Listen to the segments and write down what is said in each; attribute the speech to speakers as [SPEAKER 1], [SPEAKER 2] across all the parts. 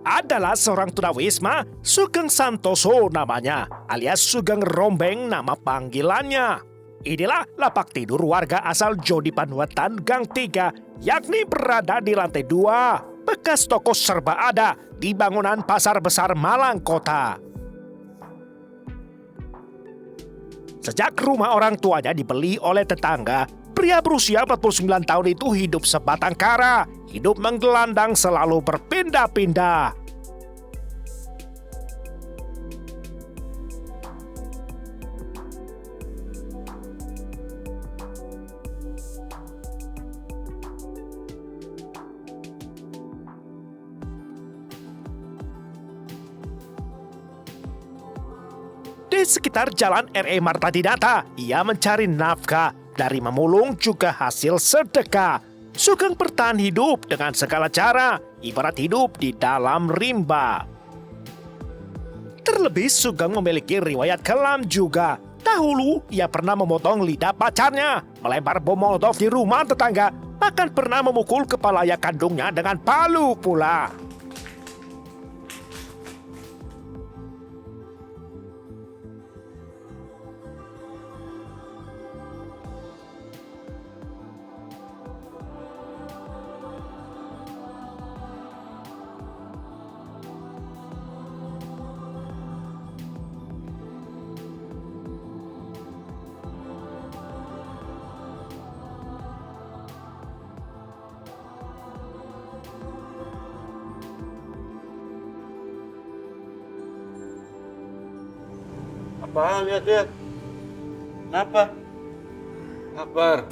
[SPEAKER 1] adalah seorang tunawisma, Sugeng Santoso namanya, alias Sugeng Rombeng nama panggilannya. Inilah lapak tidur warga asal Jodipan Wetan Gang 3, yakni berada di lantai 2, bekas toko serba ada di bangunan Pasar Besar Malang Kota. Sejak rumah orang tuanya dibeli oleh tetangga, pria berusia 49 tahun itu hidup sebatang kara, hidup menggelandang selalu berpindah-pindah. Di sekitar Jalan R.E. Marta Dinata, ia mencari nafkah, dari memulung juga hasil sedekah. Sugeng bertahan hidup dengan segala cara, ibarat hidup di dalam rimba. Terlebih Sugeng memiliki riwayat kelam juga. Dahulu ia pernah memotong lidah pacarnya, melempar bom molotov di rumah tetangga, bahkan pernah memukul kepala ayah kandungnya dengan palu pula.
[SPEAKER 2] Apaan lihat? Kenapa? Kabar?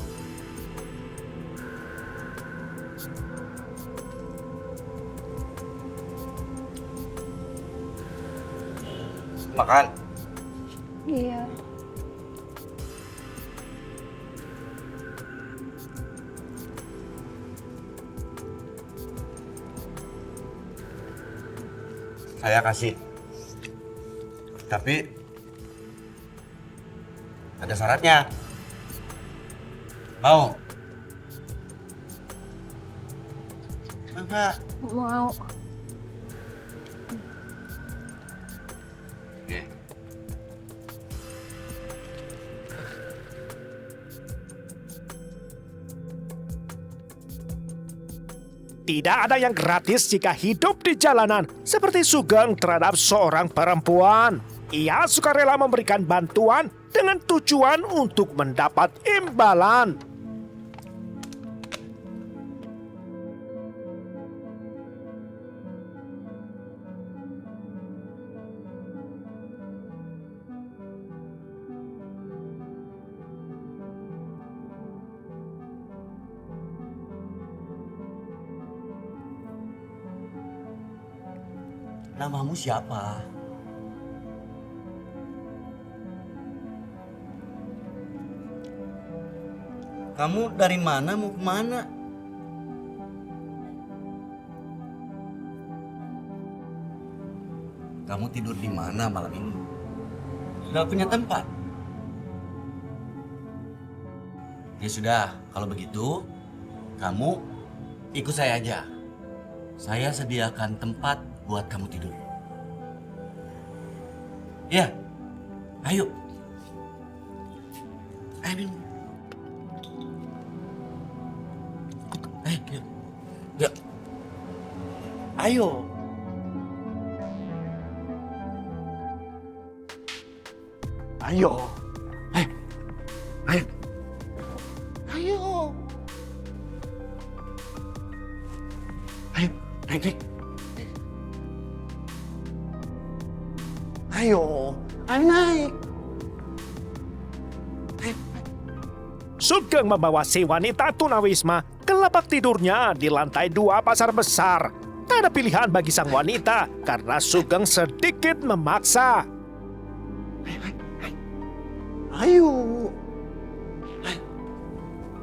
[SPEAKER 2] Makan?
[SPEAKER 3] Iya.
[SPEAKER 2] Saya kasih. Tapi ada syaratnya. Mau? Enggak.
[SPEAKER 3] Mau.
[SPEAKER 2] Oke.
[SPEAKER 1] Tidak ada yang gratis jika hidup di jalanan, seperti Sugeng terhadap seorang perempuan. Ia sukarela memberikan bantuan dengan tujuan untuk mendapat imbalan.
[SPEAKER 2] Namamu siapa? Kamu dari mana mau kemana? Kamu tidur di mana malam ini? Sudah punya tempat? Ya sudah, kalau begitu kamu ikut saya aja. Saya sediakan tempat buat kamu tidur. Ya, ayo. Ayo minum. Ya. Ayo. Ayo. Ayo. Ayo. Ayo. Ayo, naik. Ayo, naik.
[SPEAKER 1] Sugeng membawa si wanita tunawisma ke lapak tidurnya di lantai 2 Pasar Besar. Tak ada pilihan bagi sang wanita karena Sugeng sedikit memaksa.
[SPEAKER 2] Ayo.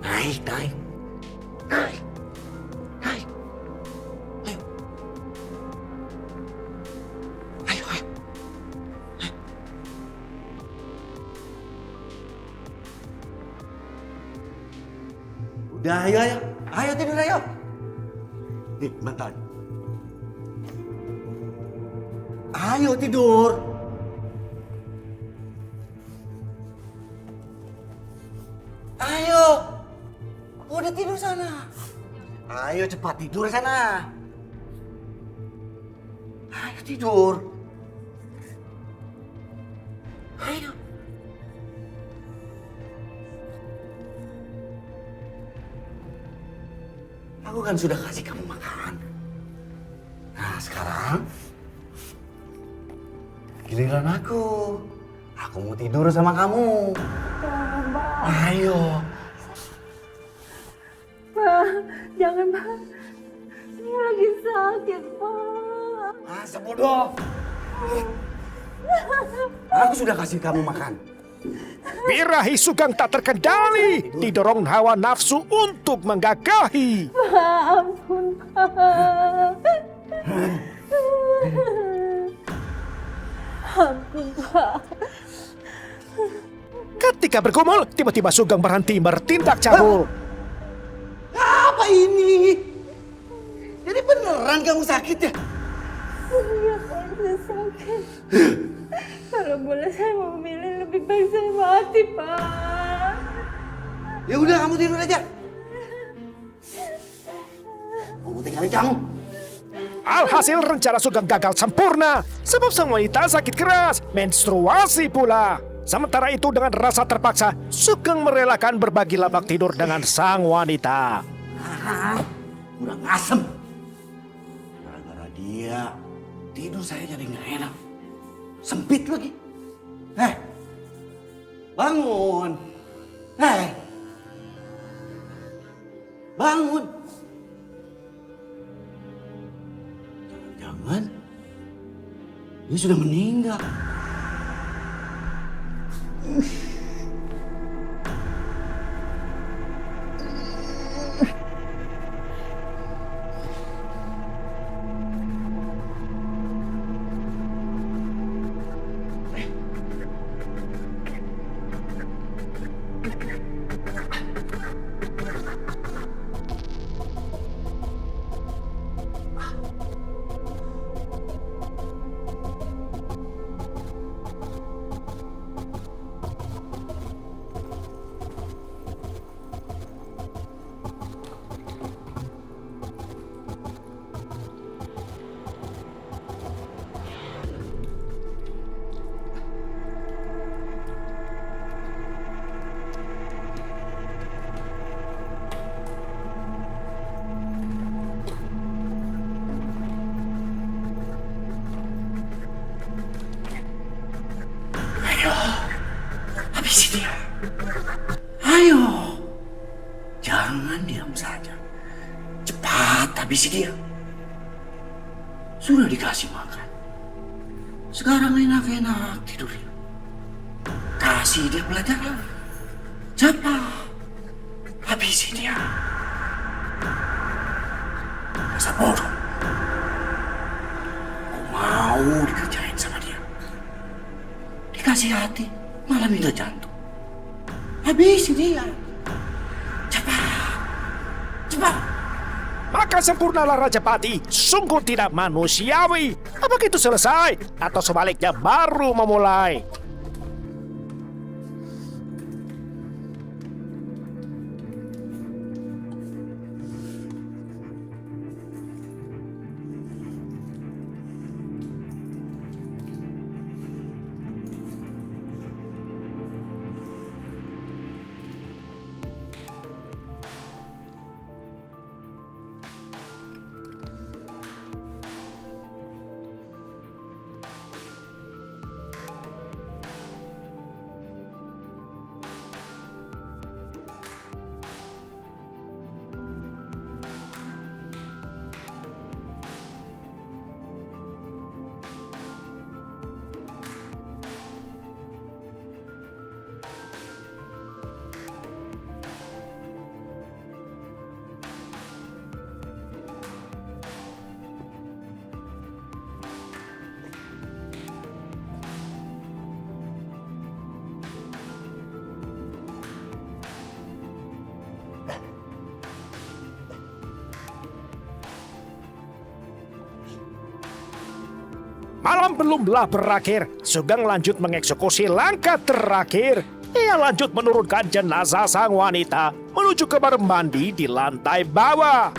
[SPEAKER 2] Naik. Ayo. Udah, ayo tidur ayo. Nih, bentar. Ayo tidur. Ayo. Udah tidur sana. Ayo cepat tidur sana. Ayo tidur. Ayo. Aku kan sudah kasih kamu makan. Nah sekarang giliran aku. Aku mau tidur sama kamu. Ayo.
[SPEAKER 3] Pak, jangan Pak. Saya lagi sakit Pak.
[SPEAKER 2] Masa bodoh? Aku sudah kasih kamu makan.
[SPEAKER 1] Birahi Sugeng tak terkendali, didorong hawa nafsu untuk menggagahi.
[SPEAKER 3] Pak, ampun Pak. Ampun Pak.
[SPEAKER 1] Ketika bergumul, tiba-tiba Sugeng berhenti bertindak cabul.
[SPEAKER 2] Apa ini? Jadi beneran kamu sakit ya?
[SPEAKER 3] Iya Pak, saya sakit. Kalau boleh saya mau memilih, lebih baik saya mati Pak.
[SPEAKER 2] Ya udah kamu tidur aja. Aku tinggalin kamu.
[SPEAKER 1] Alhasil rencana Sugeng gagal sempurna, sebab sang wanita sakit keras, menstruasi pula. Sementara itu dengan rasa terpaksa, Sugeng merelakan berbagi lapak tidur dengan sang wanita.
[SPEAKER 2] Kurang asem. Gara-gara dia, tidur saya jadi nggak enak. Sempit lagi. Bangun. Bangun. Jangan-jangan dia sudah meninggal. Habisi dia. Ayo. Jangan diam saja. Cepat habisi dia. Sudah dikasih makan. Sekarang enak-enak tidurnya. Kasih dia pelajaran. Cepat. Habisi dia. Masa bodoh. Aku mau dikerjain sama dia. Dikasih hati, malah minta jantung. Habisi dia. Cepat. Cepat.
[SPEAKER 1] Maka sempurnalah Rajapati, sungguh tidak manusiawi. Apakah itu selesai? Atau sebaliknya baru memulai? Malam belumlah berakhir, Sugeng lanjut mengeksekusi langkah terakhir. Ia lanjut menurunkan jenazah sang wanita menuju kamar mandi di lantai bawah.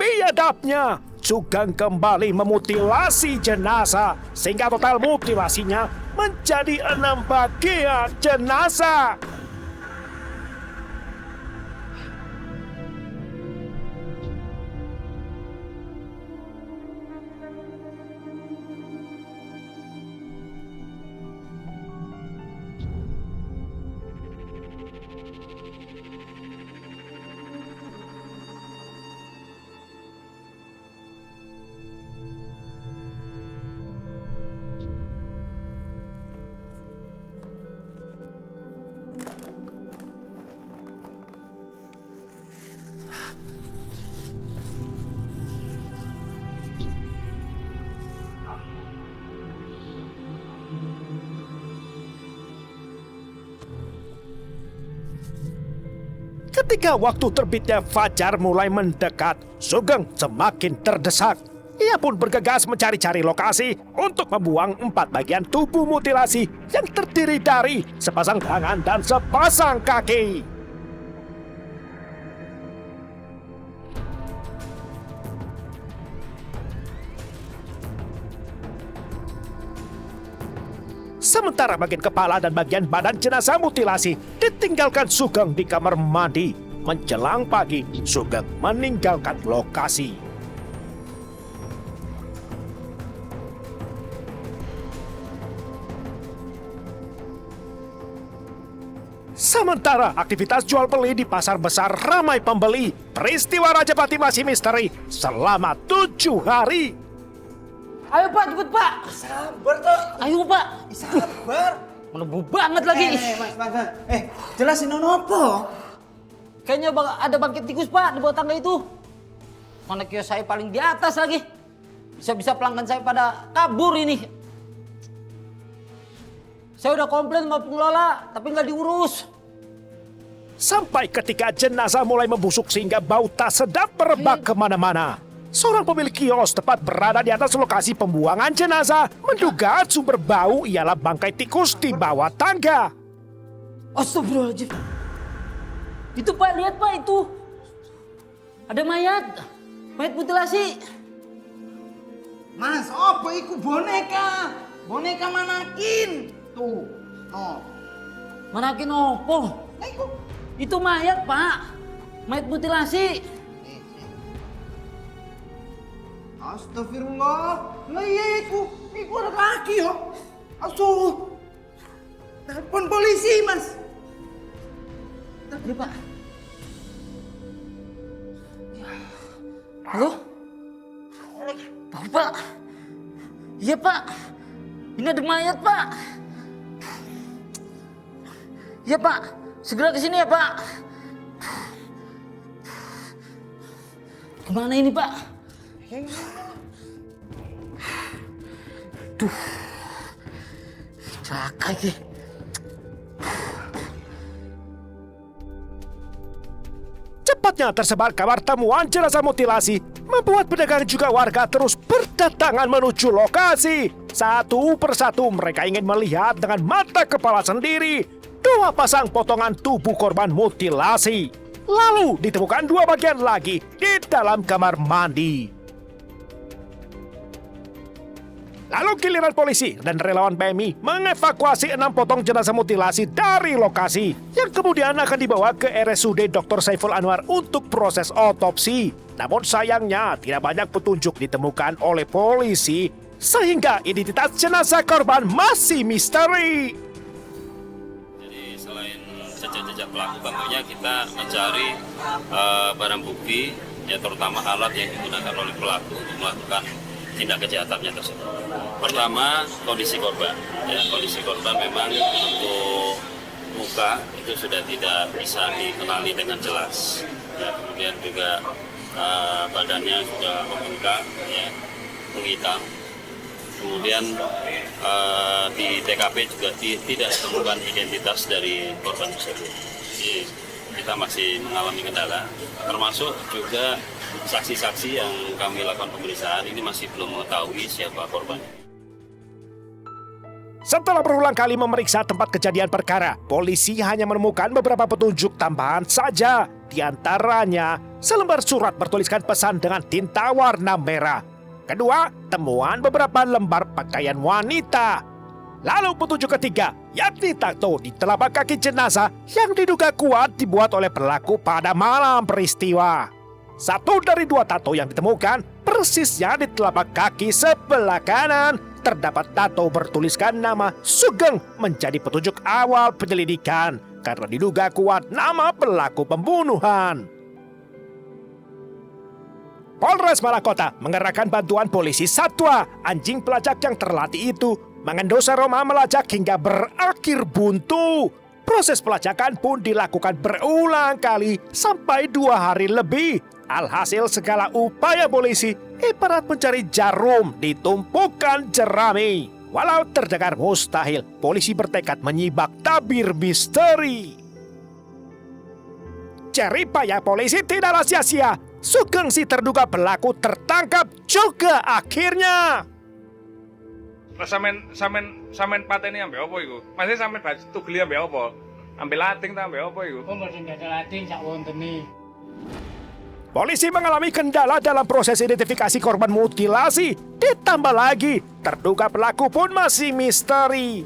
[SPEAKER 1] Biadabnya, Sugeng kembali memutilasi jenazah sehingga total mutilasinya menjadi 6 bagian jenazah. Ketika waktu terbitnya fajar mulai mendekat, Sugeng semakin terdesak. Ia pun bergegas mencari-cari lokasi untuk membuang 4 bagian tubuh mutilasi yang terdiri dari sepasang tangan dan sepasang kaki. Sementara bagian kepala dan bagian badan jenazah mutilasi ditinggalkan Sugeng di kamar mandi. Menjelang pagi, Sugeng meninggalkan lokasi. Sementara aktivitas jual beli di pasar besar ramai pembeli, peristiwa Rajapati masih misteri selama 7 hari.
[SPEAKER 4] Ayo Pak, cepet Pak.
[SPEAKER 5] Sabar toh.
[SPEAKER 4] Ayo Pak.
[SPEAKER 5] Sabar.
[SPEAKER 4] Menebu banget lagi.
[SPEAKER 5] Mas. Jelasin apa?
[SPEAKER 4] Kayaknya ada bangkit tikus Pak di bawah tangga itu. Mana kios saya paling di atas lagi. Bisa-bisa pelanggan saya pada kabur ini. Saya udah komplain sama pengelola, tapi nggak diurus.
[SPEAKER 1] Sampai ketika jenazah mulai membusuk sehingga bau tak sedap merebak kemana-mana. Seorang pemilik kios tepat berada di atas lokasi pembuangan jenazah menduga sumber bau ialah bangkai tikus di bawah tangga.
[SPEAKER 4] Astagfirullahaladzim. Itu Pak, lihat Pak itu. Ada mayat. Mayat mutilasi.
[SPEAKER 5] Mas, apa iku boneka? Boneka manakin. Tuh. Oh.
[SPEAKER 4] Manakin opo?
[SPEAKER 5] Nah, iku.
[SPEAKER 4] Itu mayat Pak. Mayat mutilasi.
[SPEAKER 5] Astagfirullah. Lah iya iku ada lagi yo. Asuh. Telepon polisi, Mas.
[SPEAKER 4] Iya Pak. Halo? Pak. Iya Pak. Ini ada mayat Pak. Iya Pak. Segera ke sini ya Pak. Kemana ini Pak? Duh. Celaka ini.
[SPEAKER 1] Cepatnya tersebar kabar temuan jenazah mutilasi membuat pedagang juga warga terus berdatangan menuju lokasi. Satu persatu mereka ingin melihat dengan mata kepala sendiri 2 pasang potongan tubuh korban mutilasi. Lalu ditemukan 2 bagian lagi di dalam kamar mandi. Lalu giliran polisi dan relawan PMI mengevakuasi 6 potong jenazah mutilasi dari lokasi yang kemudian akan dibawa ke RSUD Dr. Saiful Anwar untuk proses otopsi. Namun sayangnya tidak banyak petunjuk ditemukan oleh polisi sehingga identitas jenazah korban masih misteri.
[SPEAKER 6] Jadi selain jejak-jejak pelaku, tentunya kita mencari barang bukti, ya terutama alat yang digunakan oleh pelaku untuk melakukan tindak kejahatannya tersebut. Pertama, kondisi korban. Ya, kondisi korban memang untuk muka itu sudah tidak bisa dikenali dengan jelas. Ya, kemudian juga badannya sudah membengkak, ya, menghitam. Kemudian di TKP juga tidak ditemukan identitas dari korban tersebut. Jadi kita masih mengalami kendala, termasuk juga saksi-saksi yang kami lakukan pemeriksaan ini masih belum mengetahui siapa korbannya.
[SPEAKER 1] Setelah berulang kali memeriksa tempat kejadian perkara, polisi hanya menemukan beberapa petunjuk tambahan saja. Di antaranya, selembar surat bertuliskan pesan dengan tinta warna merah. Kedua, temuan beberapa lembar pakaian wanita. Lalu petunjuk ketiga, yakni tato di telapak kaki jenazah yang diduga kuat dibuat oleh pelaku pada malam peristiwa. 1 dari 2 tato yang ditemukan persisnya di telapak kaki sebelah kanan. Terdapat tato bertuliskan nama Sugeng menjadi petunjuk awal penyelidikan karena diduga kuat nama pelaku pembunuhan. Polres Malakota mengerahkan bantuan polisi satwa. Anjing pelacak yang terlatih itu mengendosa Roma melacak hingga berakhir buntu. Proses pelacakan pun dilakukan berulang kali sampai 2 hari lebih. Alhasil segala upaya polisi ibarat mencari jarum di tumpukan jerami. Walau terdengar mustahil, polisi bertekad menyibak tabir misteri. Jerih payah polisi tidaklah sia-sia. Sugeng si terduga pelaku tertangkap juga akhirnya.
[SPEAKER 7] Sampean pateni ambek apa iku? Masih sampean batu geli ambek apa? Ambil lating ta ambek apa iku?
[SPEAKER 8] Kok mboten ada lating sak wontene.
[SPEAKER 1] Polisi mengalami kendala dalam proses identifikasi korban mutilasi. Ditambah lagi, terduga pelaku pun masih misteri.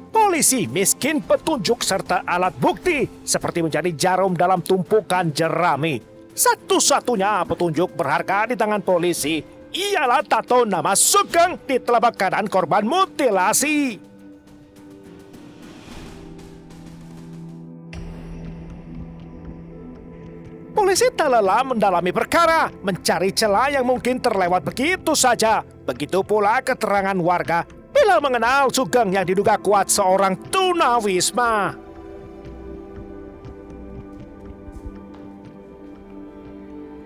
[SPEAKER 1] Polisi miskin petunjuk serta alat bukti, seperti mencari jarum dalam tumpukan jerami. Satu-satunya petunjuk berharga di tangan polisi ialah tato nama Sugeng di telapak kanan korban mutilasi. Polisi tak lelah mendalami perkara, mencari celah yang mungkin terlewat begitu saja. Begitu pula keterangan warga bila mengenal Sugeng yang diduga kuat seorang tunawisma.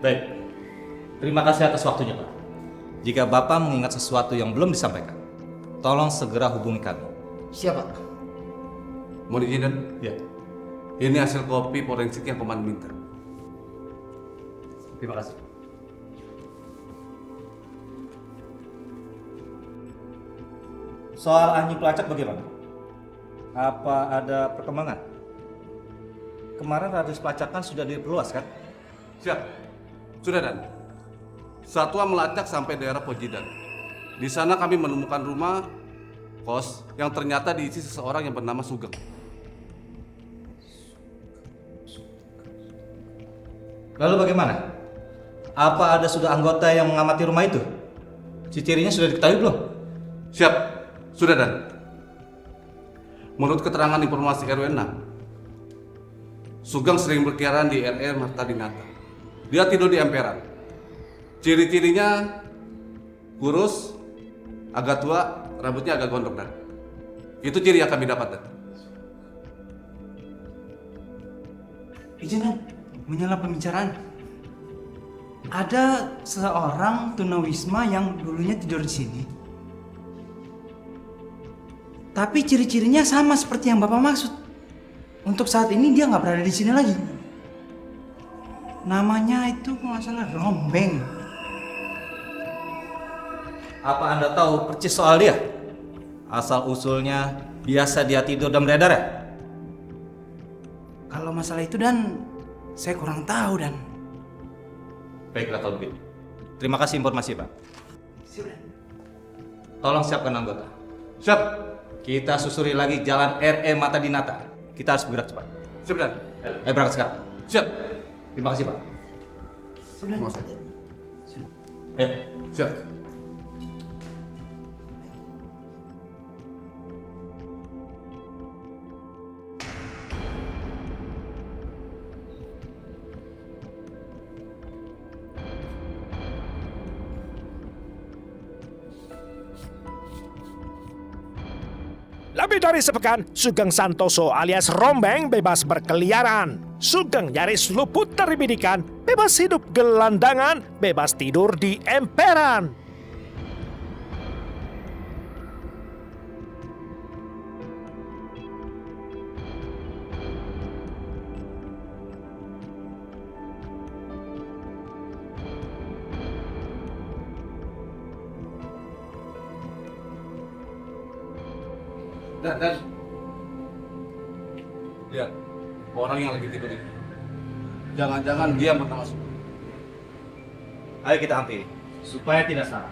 [SPEAKER 9] Baik, terima kasih atas waktunya, Pak. Jika Bapak mengingat sesuatu yang belum disampaikan, tolong segera hubungi kami.
[SPEAKER 4] Siapa?
[SPEAKER 10] Mohon izin, Dan.
[SPEAKER 9] Ya,
[SPEAKER 10] Ini hasil kopi forensik yang Komandan minta.
[SPEAKER 9] terima kasih. Soal anjing pelacak bagaimana? Apa ada perkembangan? Kemarin radius pelacakan sudah diperluas, kan?
[SPEAKER 10] Siap. Sudah, Dan. Satwa melacak sampai daerah Pojidan. Di sana kami menemukan rumah kos yang ternyata diisi seseorang yang bernama Sugeng.
[SPEAKER 9] Lalu bagaimana? Apa ada sudah anggota yang mengamati rumah itu? Ciri-cirinya sudah diketahui belum?
[SPEAKER 10] Siap. Sudah, Dan. Menurut keterangan informasi RW 6, Sugeng sering berkeliaran di RR Marta Dinata. Dia tidur di emperan. Ciri-cirinya kurus, agak tua, rambutnya agak gondrong, Dan. Itu ciri yang kami dapat, Dan.
[SPEAKER 11] Izin, Dan, menyala pembicaraan. Ada seorang tunawisma yang dulunya tidur di sini. Tapi ciri-cirinya sama seperti yang Bapak maksud. Untuk saat ini dia nggak berada di sini lagi. Namanya itu kalau nggak salah Rombeng.
[SPEAKER 9] Apa Anda tahu percis soal dia? Asal-usulnya biasa dia tidur dan beredar ya?
[SPEAKER 11] Kalau masalah itu Dan, saya kurang tahu Dan.
[SPEAKER 9] Baiklah kalau begitu. Terima kasih informasi Pak. Tolong siapkan anggota.
[SPEAKER 10] Siap.
[SPEAKER 9] Kita susuri lagi jalan RE Mata Dinata. Kita harus bergerak cepat.
[SPEAKER 10] Siap, Dan.
[SPEAKER 9] Ayo berangkat sekarang.
[SPEAKER 10] Siap.
[SPEAKER 9] Terima kasih Pak.
[SPEAKER 10] Terima kasih.
[SPEAKER 9] Ayo.
[SPEAKER 10] Siap.
[SPEAKER 1] Lebih dari sepekan, Sugeng Santoso alias Rombeng bebas berkeliaran. Sugeng nyaris luput dari bidikan, bebas hidup gelandangan, bebas tidur di emperan.
[SPEAKER 10] Dan. Lihat, orang yang lagi tidur itu. Jangan-jangan dia bernama Sugeng.
[SPEAKER 9] Ayo kita hampiri, supaya tidak salah.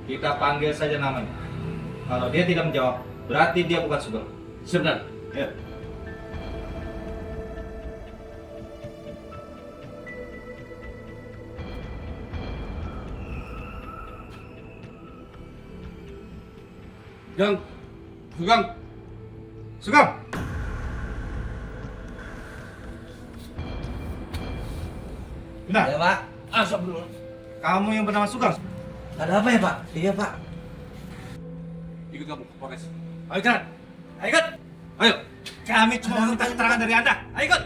[SPEAKER 9] Kita panggil saja namanya. Kalau dia tidak menjawab, berarti dia bukan Sugeng.
[SPEAKER 10] Siap, Dan.
[SPEAKER 9] Ayo.
[SPEAKER 10] Sugeng. Sugeng.
[SPEAKER 9] Benar?
[SPEAKER 4] Ya Pak.
[SPEAKER 10] Asap dulu.
[SPEAKER 9] Kamu yang bernama Sugeng?
[SPEAKER 4] Ada apa ya Pak? Iya Pak.
[SPEAKER 10] Ikut kamu, Polres.
[SPEAKER 9] Ayo jalan. Ayo ikut.
[SPEAKER 10] Ayo.
[SPEAKER 9] Kami cuma meminta keterangan dari Anda. Ayo ikut.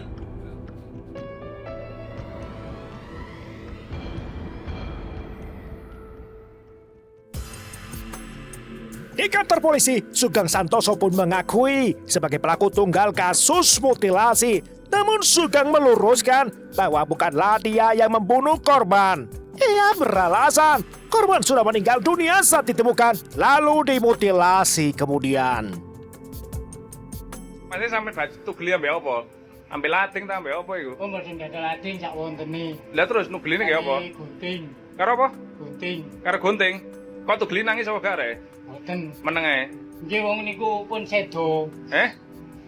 [SPEAKER 1] Di kantor polisi, Sugeng Santoso pun mengakui sebagai pelaku tunggal kasus mutilasi. Namun Sugeng meluruskan bahwa bukanlah dia yang membunuh korban. Ia beralasan korban sudah meninggal dunia saat ditemukan, lalu dimutilasi kemudian.
[SPEAKER 7] Masih sampai baju tugli ambek apa? Ambil lating ta ambek apa iku?
[SPEAKER 8] Oh, mboten gadah lating sak wontene.
[SPEAKER 7] Lah terus nugline ki apa?
[SPEAKER 8] Gunting.
[SPEAKER 7] Karo apa?
[SPEAKER 8] Gunting.
[SPEAKER 7] Karo gunting. Kok tugli nangis apa gak rek?
[SPEAKER 8] Mboten.
[SPEAKER 7] Meneng ae.
[SPEAKER 8] Nggih wong niku pun sedo,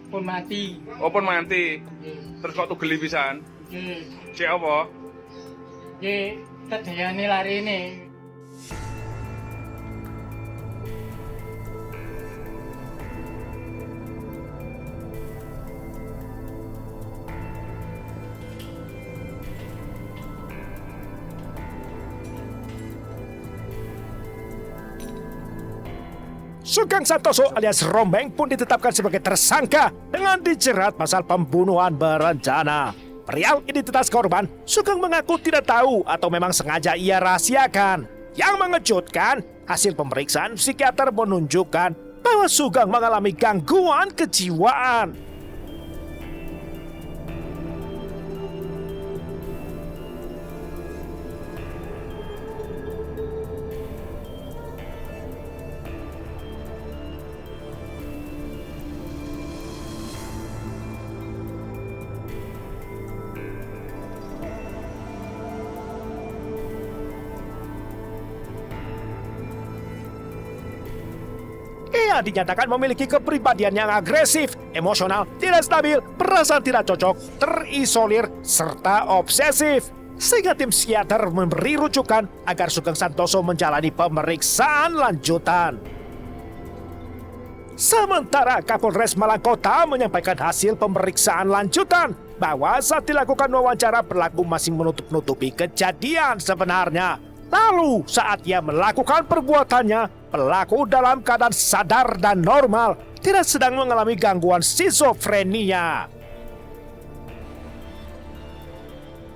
[SPEAKER 8] pun mati.
[SPEAKER 7] Oh pun mati.
[SPEAKER 8] Nggih.
[SPEAKER 7] Terus kok tugli pisan?
[SPEAKER 8] Nggih.
[SPEAKER 7] Cek apa?
[SPEAKER 8] Nggih, tedayane larine.
[SPEAKER 1] Sugeng Santoso alias Rombeng pun ditetapkan sebagai tersangka dengan dijerat pasal pembunuhan berencana. Perihal identitas korban, Sugeng mengaku tidak tahu atau memang sengaja ia rahasiakan. Yang mengejutkan, hasil pemeriksaan psikiater menunjukkan bahwa Sugeng mengalami gangguan kejiwaan. Ia dinyatakan memiliki kepribadian yang agresif, emosional, tidak stabil, perasaan tidak cocok, terisolir, serta obsesif. Sehingga tim psikiater memberi rujukan agar Sugeng Santoso menjalani pemeriksaan lanjutan. Sementara Kapolres Malang Kota menyampaikan hasil pemeriksaan lanjutan bahwa saat dilakukan wawancara pelaku masih menutup-nutupi kejadian sebenarnya. Lalu saat ia melakukan perbuatannya, pelaku dalam keadaan sadar dan normal, tidak sedang mengalami gangguan skizofrenia.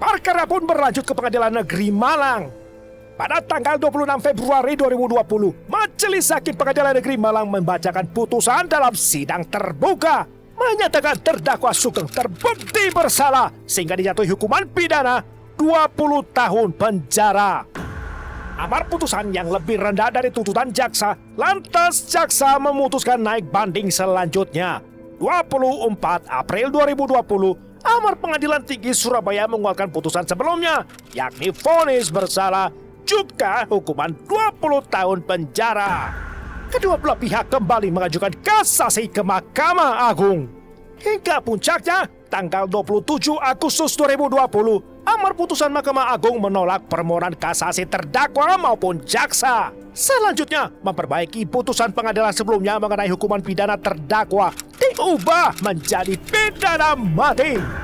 [SPEAKER 1] Perkara pun berlanjut ke Pengadilan Negeri Malang. Pada tanggal 26 Februari 2020, Majelis Hakim Pengadilan Negeri Malang membacakan putusan dalam sidang terbuka, menyatakan terdakwa Sugeng terbukti bersalah sehingga dijatuhi hukuman pidana 20 tahun penjara. amar putusan yang lebih rendah dari tuntutan jaksa, lantas jaksa memutuskan naik banding selanjutnya. 24 April 2020, amar Pengadilan Tinggi Surabaya mengeluarkan putusan sebelumnya, yakni vonis bersalah juga hukuman 20 tahun penjara. Kedua belah pihak kembali mengajukan kasasi ke Mahkamah Agung. Hingga puncaknya, tanggal 27 Agustus 2020, amar putusan Mahkamah Agung menolak permohonan kasasi terdakwa maupun jaksa. Selanjutnya, memperbaiki putusan pengadilan sebelumnya mengenai hukuman pidana terdakwa diubah menjadi pidana mati.